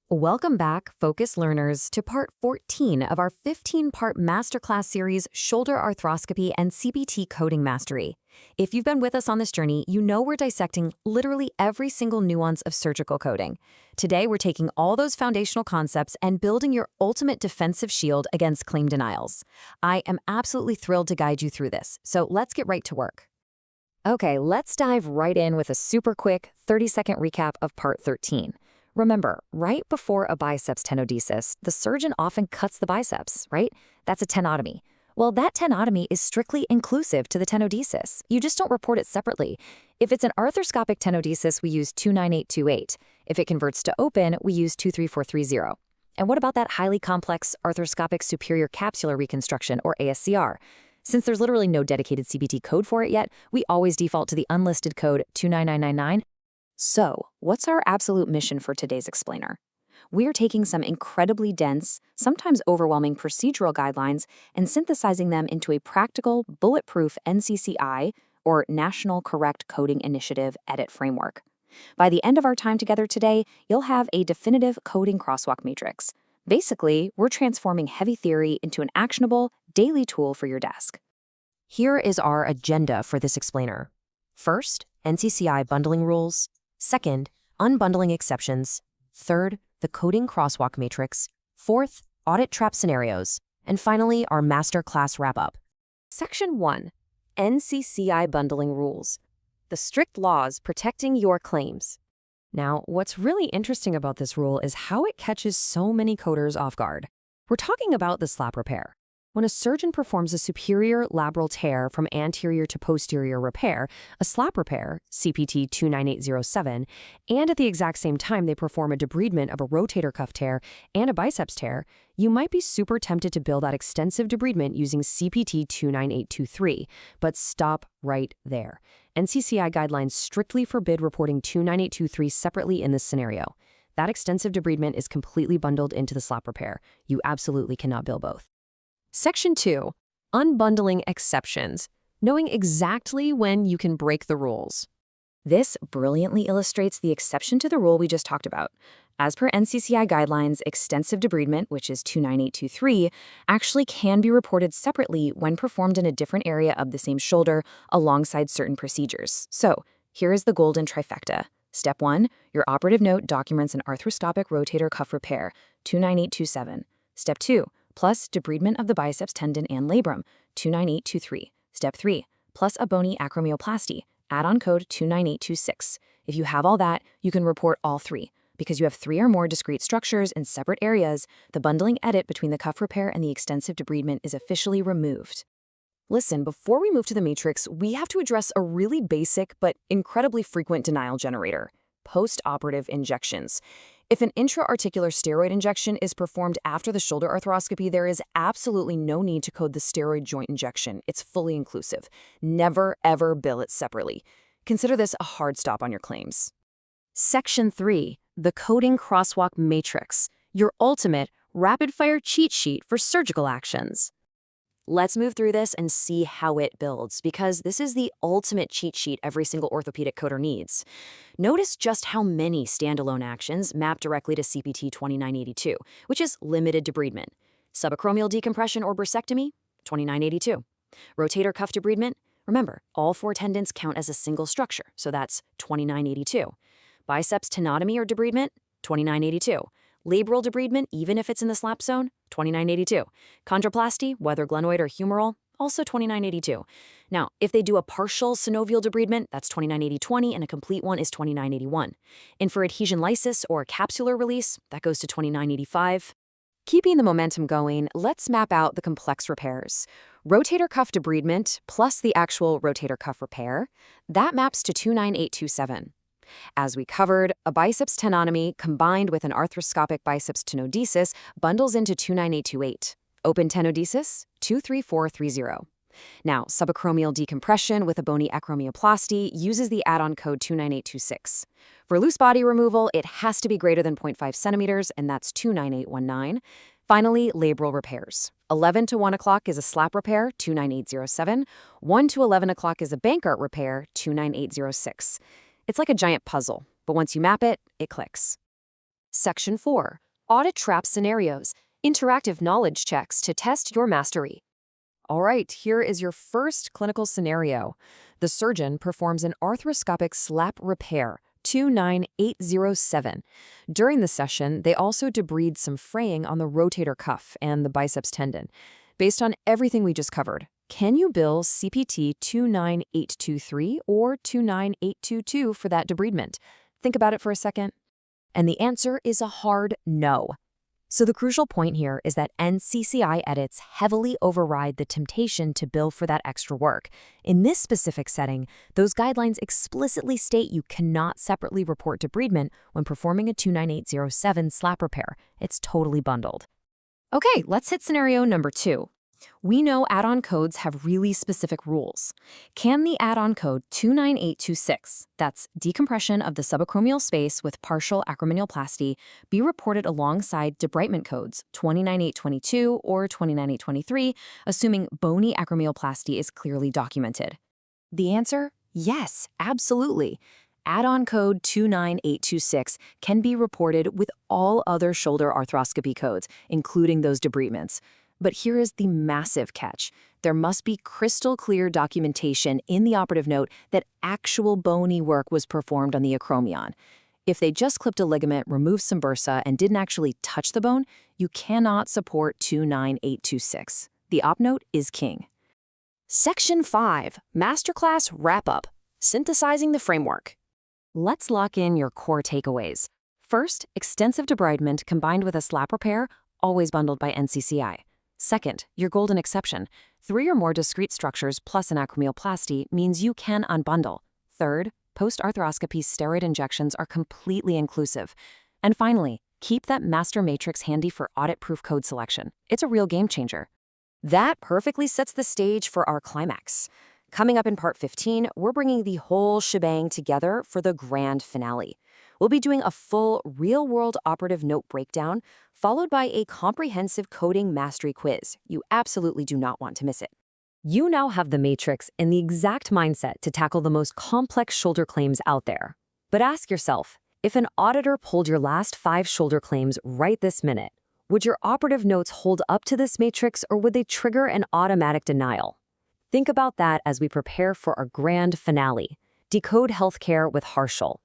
Welcome back, Focus learners, to part 14 of our 15-part masterclass series, Shoulder Arthroscopy and CPT Coding Mastery. If you've been with us on this journey, you know we're dissecting literally every single nuance of surgical coding. Today, we're taking all those foundational concepts and building your ultimate defensive shield against claim denials. I am absolutely thrilled to guide you through this, so let's get right to work. Okay, let's dive right in with a super quick 30-second recap of part 13. Remember, right before a biceps tenodesis, the surgeon often cuts the biceps, right? That's a tenotomy. Well, that tenotomy is strictly inclusive to the tenodesis. You just don't report it separately. If it's an arthroscopic tenodesis, we use 29828. If it converts to open, we use 23430. And what about that highly complex arthroscopic superior capsular reconstruction, or ASCR? Since there's literally no dedicated CPT code for it yet, we always default to the unlisted code 29999. So, what's our absolute mission for today's explainer? We're taking some incredibly dense, sometimes overwhelming procedural guidelines and synthesizing them into a practical, bulletproof NCCI, or National Correct Coding Initiative, edit framework. By the end of our time together today, you'll have a definitive coding crosswalk matrix. Basically, we're transforming heavy theory into an actionable, daily tool for your desk. Here is our agenda for this explainer. First, NCCI bundling rules. Second, unbundling exceptions. Third, the coding crosswalk matrix. Fourth, audit trap scenarios. And finally, our master class wrap-up. Section 1, NCCI bundling rules. The strict laws protecting your claims. Now, what's really interesting about this rule is how it catches so many coders off guard. We're talking about the slap repair. When a surgeon performs a superior labral tear from anterior to posterior repair, a slap repair, CPT 29807, and at the exact same time they perform a debridement of a rotator cuff tear and a biceps tear, you might be super tempted to bill that extensive debridement using CPT 29823, but stop right there. NCCI guidelines strictly forbid reporting 29823 separately in this scenario. That extensive debridement is completely bundled into the slap repair. You absolutely cannot bill both. Section 2, unbundling exceptions, knowing exactly when you can break the rules. This brilliantly illustrates the exception to the rule we just talked about. As per NCCI guidelines, extensive debridement, which is 29823, actually can be reported separately when performed in a different area of the same shoulder alongside certain procedures. So, here is the golden trifecta. Step 1, your operative note documents an arthroscopic rotator cuff repair, 29827. Step 2, plus debridement of the biceps tendon and labrum, 29823. Step 3, plus a bony acromioplasty, add-on code 29826. If you have all that, you can report all three. Because you have 3 or more discrete structures in separate areas, the bundling edit between the cuff repair and the extensive debridement is officially removed. Listen, before we move to the matrix, we have to address a really basic but incredibly frequent denial generator: post-operative injections. If an intra-articular steroid injection is performed after the shoulder arthroscopy, there is absolutely no need to code the steroid joint injection. It's fully inclusive. Never, ever bill it separately. Consider this a hard stop on your claims. Section 3, the coding crosswalk matrix, your ultimate rapid-fire cheat sheet for surgical actions. Let's move through this and see how it builds, because this is the ultimate cheat sheet every single orthopedic coder needs. Notice just how many standalone actions map directly to CPT 2982, which is limited debridement. Subacromial decompression or bursectomy, 2982. Rotator cuff debridement, remember, all 4 tendons count as a single structure, so that's 2982. Biceps tenotomy or debridement, 2982. Labral debridement, even if it's in the slap zone, 2982. Chondroplasty, whether glenoid or humeral, also 2982. Now, if they do a partial synovial debridement, that's 2980-20, and a complete one is 2981. And for adhesion lysis or capsular release, that goes to 2985. Keeping the momentum going, let's map out the complex repairs. Rotator cuff debridement plus the actual rotator cuff repair, that maps to 29827. As we covered, a biceps tenotomy combined with an arthroscopic biceps tenodesis bundles into 29828. Open tenodesis, 23430. Now, subacromial decompression with a bony acromioplasty uses the add-on code 29826. For loose body removal, it has to be greater than 0.5 centimeters, and that's 29819. Finally, labral repairs. 11 to 1 o'clock is a slap repair, 29807. 1 to 11 o'clock is a Bankart repair, 29806. It's like a giant puzzle, but once you map it, it clicks. Section 4. Audit trap scenarios. Interactive knowledge checks to test your mastery. All right, here is your first clinical scenario. The surgeon performs an arthroscopic slap repair, 29807. During the session, they also debrided some fraying on the rotator cuff and the biceps tendon. Based on everything we just covered, can you bill CPT 29823 or 29822 for that debridement? Think about it for a second. And the answer is a hard no. So the crucial point here is that NCCI edits heavily override the temptation to bill for that extra work. In this specific setting, those guidelines explicitly state you cannot separately report debridement when performing a 29807 slap repair. It's totally bundled. Okay, let's hit scenario number 2. We know add-on codes have really specific rules. Can the add-on code 29826, that's decompression of the subacromial space with partial acrominealplasty, be reported alongside debridement codes 29822 or 29823, assuming bony acrominealplasty is clearly documented? The answer? Yes, absolutely. Add-on code 29826 can be reported with all other shoulder arthroscopy codes, including those debridements. But here is the massive catch. There must be crystal clear documentation in the operative note that actual bony work was performed on the acromion. If they just clipped a ligament, removed some bursa, and didn't actually touch the bone, you cannot support 29826. The op note is king. Section 5. Masterclass Wrap-Up. Synthesizing the framework. Let's lock in your core takeaways. First, extensive debridement combined with a slap repair, always bundled by NCCI. Second, your golden exception. 3 or more discrete structures plus an acromioplasty means you can unbundle. Third, post-arthroscopy steroid injections are completely inclusive. And finally, keep that master matrix handy for audit-proof code selection. It's a real game changer. That perfectly sets the stage for our climax. Coming up in part 15, we're bringing the whole shebang together for the grand finale. We'll be doing a full real-world operative note breakdown, followed by a comprehensive coding mastery quiz. You absolutely do not want to miss it. You now have the matrix and the exact mindset to tackle the most complex shoulder claims out there. But ask yourself, if an auditor pulled your last 5 shoulder claims right this minute, would your operative notes hold up to this matrix or would they trigger an automatic denial? Think about that as we prepare for our grand finale. Decode healthcare with Harshal.